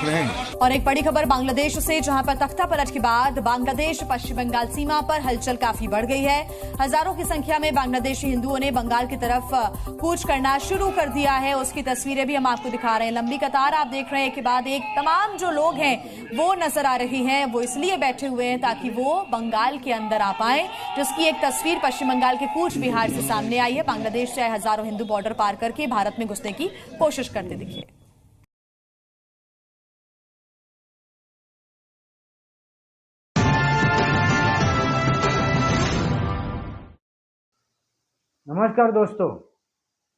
रहे हैं। और एक बड़ी खबर बांग्लादेश से, जहां पर तख्ता पलट के बाद बांग्लादेश पश्चिम बंगाल सीमा पर हलचल काफी बढ़ गई है। हजारों की संख्या में बांग्लादेशी हिंदुओं ने बंगाल की तरफ कूच करना शुरू कर दिया है। उसकी तस्वीरें भी हम आपको दिखा रहे हैं। लंबी कतार आप देख रहे हैं, एक के बाद एक तमाम जो लोग हैं वो नजर आ रही हैं। वो इसलिए बैठे हुए हैं ताकि वो बंगाल के अंदर आ पाए, जिसकी एक तस्वीर पश्चिम बंगाल के कूच बिहार से सामने आई है। बांग्लादेश से हजारों हिंदू बॉर्डर पार करके भारत में घुसने की कोशिश करते दिखे। नमस्कार दोस्तों,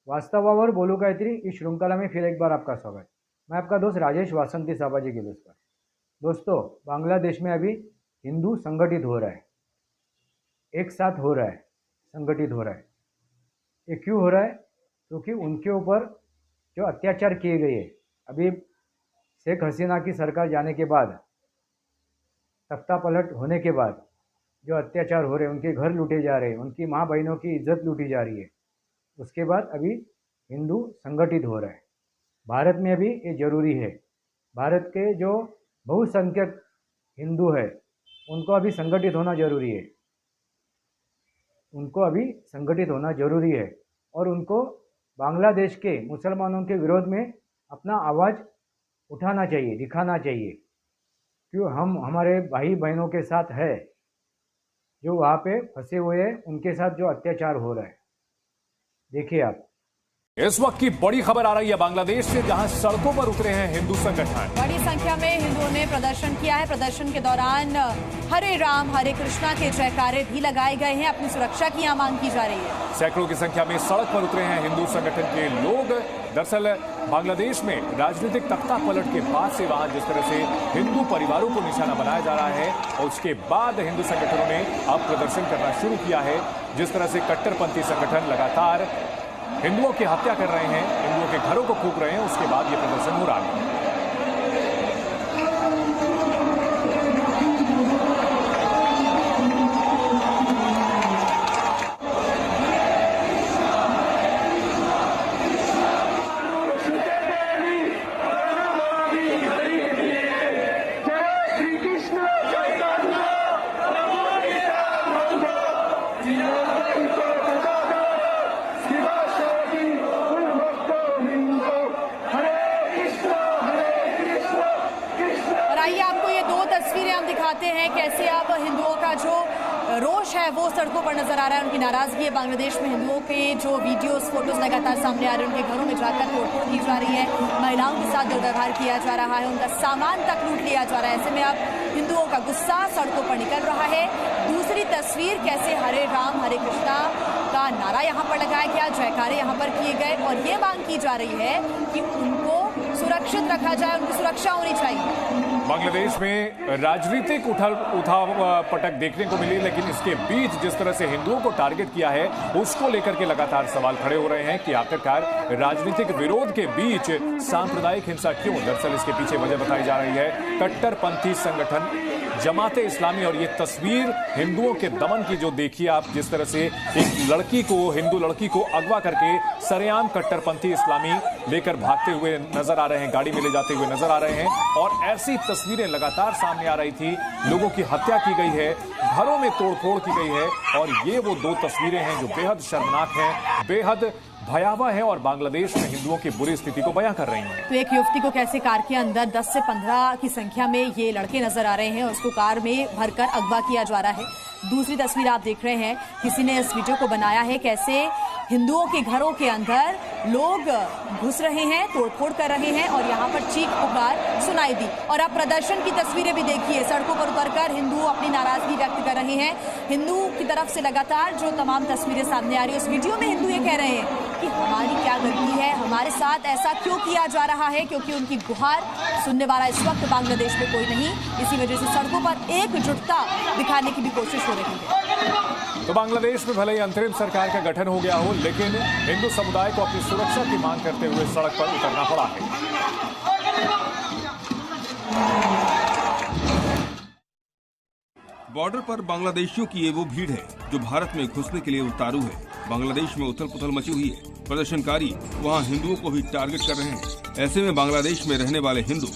वास्तवावर बोलू काहीतरी इस श्रृंखला में फिर एक बार आपका स्वागत। मैं आपका दोस्त राजेश वासंती साबाजी गिलोस्कर। दोस्तों, बांग्लादेश में अभी हिंदू संगठित हो रहा है, एक साथ हो रहा है, संगठित हो रहा है। ये क्यों हो रहा है? क्योंकि उनके ऊपर जो अत्याचार किए गए, अभी शेख हसीना की सरकार जाने के बाद, तख्ता पलट होने के बाद जो अत्याचार हो रहे हैं, उनके घर लूटे जा रहे हैं, उनकी माँ बहनों की इज्जत लूटी जा रही है, उसके बाद अभी हिंदू संगठित हो रहा है। भारत में अभी ये जरूरी है। भारत के जो बहुसंख्यक हिंदू है उनको अभी संगठित होना जरूरी है, उनको अभी संगठित होना जरूरी है और उनको बांग्लादेश के मुसलमानों के विरोध में अपना आवाज़ उठाना चाहिए, दिखाना चाहिए। क्यों हम हमारे भाई बहनों के साथ है, जो वहाँ पे फंसे हुए हैं, उनके साथ जो अत्याचार हो रहा है, देखिए आप। इस वक्त की बड़ी खबर आ रही है बांग्लादेश से, जहां सड़कों पर उतरे हैं हिंदू संगठन। बड़ी संख्या में हिंदुओं ने प्रदर्शन किया है। प्रदर्शन के दौरान हरे राम हरे कृष्णा के जयकारे भी लगाए गए हैं। अपनी सुरक्षा की यहाँ मांग की जा रही है। सैकड़ों की संख्या में सड़क पर उतरे हैं हिंदू संगठन के लोग। दरअसल बांग्लादेश में राजनीतिक तख्ता पलट के बाद से वहां जिस तरह से हिंदू परिवारों को निशाना बनाया जा रहा है, और उसके बाद हिंदू संगठनों ने अब प्रदर्शन करना शुरू किया है। जिस तरह से कट्टरपंथी संगठन लगातार हिंदुओं की हत्या कर रहे हैं, हिंदुओं के घरों को फूंक रहे हैं, उसके बाद ये प्रदर्शन हो रहा है। आइए आपको ये दो तस्वीरें हम दिखाते हैं, कैसे अब हिंदुओं का जो रोष है वो सड़कों पर नजर आ रहा है, उनकी नाराजगी है। बांग्लादेश में हिंदुओं के जो वीडियोस फोटोज लगातार सामने आ रहे हैं, उनके घरों में जाकर तोड़फोड़ की जा रही है, महिलाओं के साथ दुर्व्यवहार किया जा रहा है, उनका सामान तक लूट लिया जा रहा है। ऐसे में अब हिंदुओं का गुस्सा सड़कों पर निकल रहा है। दूसरी तस्वीर, कैसे हरे राम हरे कृष्णा का नारा यहाँ पर लगाया गया, जयकारे यहाँ पर किए गए, और ये मांग की जा रही है कि उनको सुरक्षित रखा जाए, उनकी सुरक्षा होनी चाहिए। बांग्लादेश में राजनीतिक उठाव पटक देखने को मिली, लेकिन इसके बीच जिस तरह से हिंदुओं को टारगेट किया है, उसको लेकर के लगातार सवाल खड़े हो रहे हैं कि आखिरकार राजनीतिक विरोध के बीच सांप्रदायिक हिंसा क्यों? दरअसल इसके पीछे वजह बताई जा रही है कट्टरपंथी संगठन जमाते इस्लामी। और ये तस्वीर हिंदुओं के दमन की जो देखिए आप, जिस तरह से एक लड़की को, हिंदू लड़की को अगवा करके सरेआम कट्टरपंथी इस्लामी लेकर भागते हुए नजर आ रहे हैं, गाड़ी में ले जाते हुए नजर आ रहे हैं। और ऐसी तस्वीरें लगातार सामने आ रही थी। लोगों की हत्या की गई है, घरों में तोड़फोड़ की गई है, और ये वो दो तस्वीरें हैं जो बेहद शर्मनाक हैं, बेहद भयावह है और बांग्लादेश में हिंदुओं की बुरी स्थिति को बयां कर रही हैं। तो एक युवती को कैसे कार के अंदर 10 से 15 की संख्या में ये लड़के नजर आ रहे हैं, उसको कार में भरकर अगवा किया जा रहा है। दूसरी तस्वीर आप देख रहे हैं, किसी ने इस वीडियो को बनाया है, कैसे हिंदुओं के घरों के अंदर लोग घुस रहे हैं, तोड़फोड़ कर रहे हैं, और यहाँ पर चीख पुकार सुनाई दी। और आप प्रदर्शन की तस्वीरें भी देखिए, सड़कों पर उतरकर हिंदू अपनी नाराजगी व्यक्त कर रहे हैं। हिंदू की तरफ से लगातार जो तमाम तस्वीरें सामने आ रही है, उस वीडियो में हिंदू ये कह रहे हैं कि हमारी क्या गलती है, हमारे साथ ऐसा क्यों किया जा रहा है, क्योंकि उनकी गुहार सुनने वाला इस वक्त बांग्लादेश में कोई नहीं। इसी वजह से सड़कों पर एकजुटता दिखाने की भी कोशिश हो रही है। तो बांग्लादेश में भले ही अंतरिम सरकार का गठन हो गया हो, लेकिन हिंदू समुदाय को अपनी सुरक्षा की मांग करते हुए सड़क पर उतरना पड़ा है। बॉर्डर पर बांग्लादेशियों की ये वो भीड़ है जो भारत में घुसने के लिए उतारू है। बांग्लादेश में उथल पुथल मची हुई है। प्रदर्शनकारी वहां हिंदुओं को भी टारगेट कर रहे हैं। ऐसे में बांग्लादेश में रहने वाले हिंदू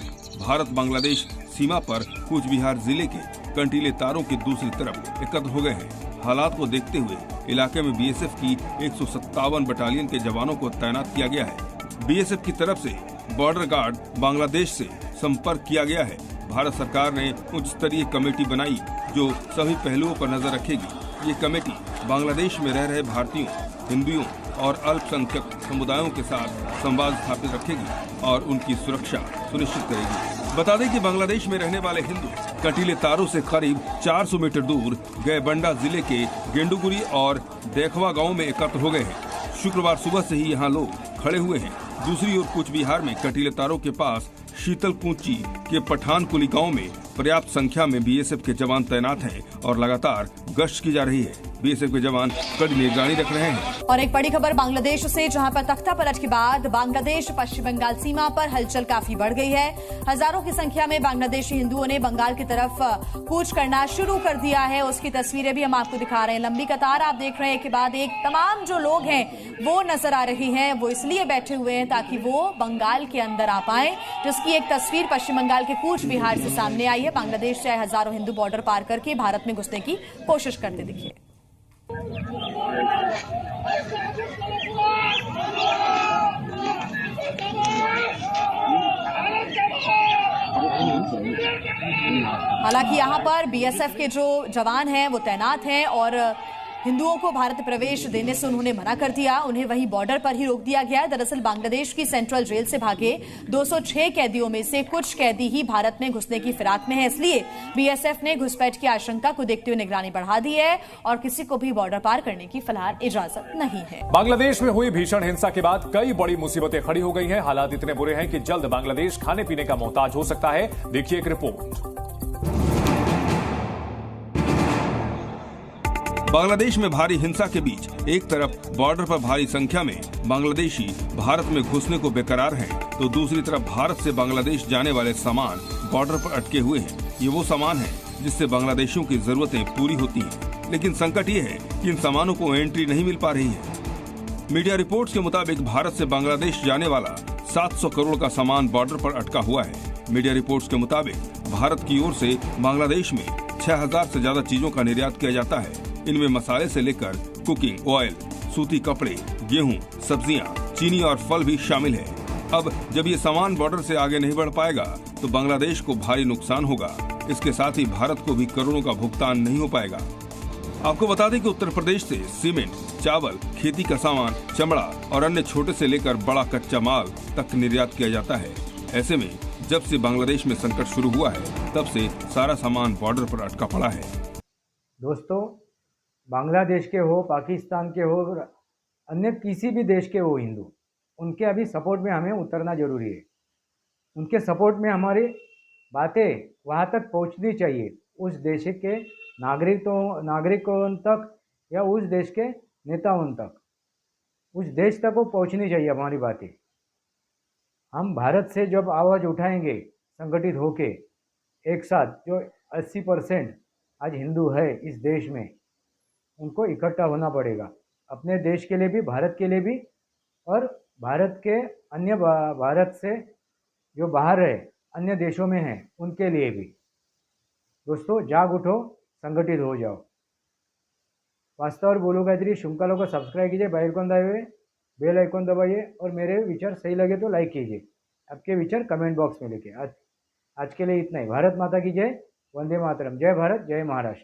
भारत बांग्लादेश सीमा पर कूच बिहार जिले के कंटीले तारों के दूसरी तरफ एकत्र हो गए हैं। हालात को देखते हुए इलाके में बीएसएफ की 157 बटालियन के जवानों को तैनात किया गया है। बीएसएफ की तरफ से बॉर्डर गार्ड बांग्लादेश से संपर्क किया गया है। भारत सरकार ने उच्च स्तरीय कमेटी बनाई जो सभी पहलुओं पर नजर रखेगी। ये कमेटी बांग्लादेश में रह रहे भारतीयों, हिंदुओं और अल्पसंख्यक समुदायों के साथ संवाद स्थापित रखेगी और उनकी सुरक्षा सुनिश्चित करेगी। बता दें कि बांग्लादेश में रहने वाले हिंदू कंटीले तारों से करीब 400 मीटर दूर गायबंडा जिले के गेंडुगुरी और देखवा गांव में एकत्र हो गए हैं। शुक्रवार सुबह से ही यहां लोग खड़े हुए हैं। दूसरी ओर कूच बिहार में कंटीले तारों के पास शीतल कुंची के पठानकुली गांव में पर्याप्त संख्या में बीएसएफ के जवान तैनात हैं और लगातार गश्त की जा रही है। बीएसएफ के जवान कड़ी निगरानी रख रहे हैं। और एक बड़ी खबर बांग्लादेश से, जहां पर तख्ता पलट के बाद बांग्लादेश पश्चिम बंगाल सीमा पर हलचल काफी बढ़ गई है। हजारों की संख्या में बांग्लादेशी हिंदुओं ने बंगाल की तरफ कूच करना शुरू कर दिया है। उसकी तस्वीरें भी हम आपको दिखा रहे हैं। लंबी कतार आप देख रहे हैं, एक के बाद एक तमाम जो लोग हैं वो नजर आ रही हैं। वो इसलिए बैठे हुए हैं ताकि वो बंगाल के अंदर आ पाए, जिसकी एक तस्वीर पश्चिम बंगाल के कूच बिहार से सामने आई है। बांग्लादेश से हजारों हिंदू बॉर्डर पार करके भारत में घुसने की कोशिश करते दिखे। हालांकि यहां पर बीएसएफ के जो जवान हैं वो तैनात हैं और हिंदुओं को भारत प्रवेश देने से उन्होंने मना कर दिया। उन्हें वहीं बॉर्डर पर ही रोक दिया गया। दरअसल बांग्लादेश की सेंट्रल जेल से भागे 206 कैदियों में से कुछ कैदी ही भारत में घुसने की फिराक में है। इसलिए बीएसएफ ने घुसपैठ की आशंका को देखते हुए निगरानी बढ़ा दी है और किसी को भी बॉर्डर पार करने की फिलहाल इजाजत नहीं है। बांग्लादेश में हुई भीषण हिंसा के बाद कई बड़ी मुसीबतें खड़ी हो गई हैं। हालात इतने बुरे हैं कि जल्द बांग्लादेश खाने पीने का मोहताज हो सकता है। देखिए एक रिपोर्ट। बांग्लादेश में भारी हिंसा के बीच एक तरफ बॉर्डर पर भारी संख्या में बांग्लादेशी भारत में घुसने को बेकरार हैं, तो दूसरी तरफ भारत से बांग्लादेश जाने वाले सामान बॉर्डर पर अटके हुए हैं। ये वो सामान है जिससे बांग्लादेशियों की जरूरतें पूरी होती हैं, लेकिन संकट ये है कि इन सामानों को एंट्री नहीं मिल पा रही है। मीडिया रिपोर्ट्स के मुताबिक भारत से बांग्लादेश जाने वाला 700 करोड़ का सामान बॉर्डर पर अटका हुआ है। मीडिया रिपोर्ट्स के मुताबिक भारत की ओर से बांग्लादेश में 6000 से ज्यादा चीजों का निर्यात किया जाता है। इनमें मसाले से लेकर कुकिंग ऑयल, सूती कपड़े, गेहूं, सब्जियां, चीनी और फल भी शामिल है। अब जब ये सामान बॉर्डर से आगे नहीं बढ़ पाएगा तो बांग्लादेश को भारी नुकसान होगा। इसके साथ ही भारत को भी करोड़ों का भुगतान नहीं हो पाएगा। आपको बता दें कि उत्तर प्रदेश से सीमेंट, चावल, खेती का सामान, चमड़ा और अन्य छोटे से लेकर बड़ा कच्चा माल तक निर्यात किया जाता है। ऐसे में जब से बांग्लादेश में संकट शुरू हुआ है तब से सारा सामान बॉर्डर पर अटका पड़ा है। दोस्तों, बांग्लादेश के हो, पाकिस्तान के हो, अन्य किसी भी देश के हो हिंदू, उनके अभी सपोर्ट में हमें उतरना जरूरी है। उनके सपोर्ट में हमारी बातें वहाँ तक पहुँचनी चाहिए, उस देश के नागरिकों तक या उस देश के नेताओं तक, उस देश तक वो पहुँचनी चाहिए हमारी बातें। हम भारत से जब आवाज़ उठाएंगे संगठित होके एक साथ, जो 80% आज हिंदू है इस देश में, उनको इकट्ठा होना पड़ेगा अपने देश के लिए भी, भारत के लिए भी, और भारत के अन्य भारत से जो बाहर है अन्य देशों में हैं उनके लिए भी। दोस्तों, जाग उठो, संगठित हो जाओ। वास्तव और बोलो गायत्री श्रृंखला को सब्सक्राइब कीजिए, बेल आइकॉन दबाइए और मेरे विचार सही लगे तो लाइक कीजिए। आपके विचार कमेंट बॉक्स में लिखिए। आज के लिए इतना ही। भारत माता की जय, वंदे मातरम। जय भारत, जय महाराष्ट्र।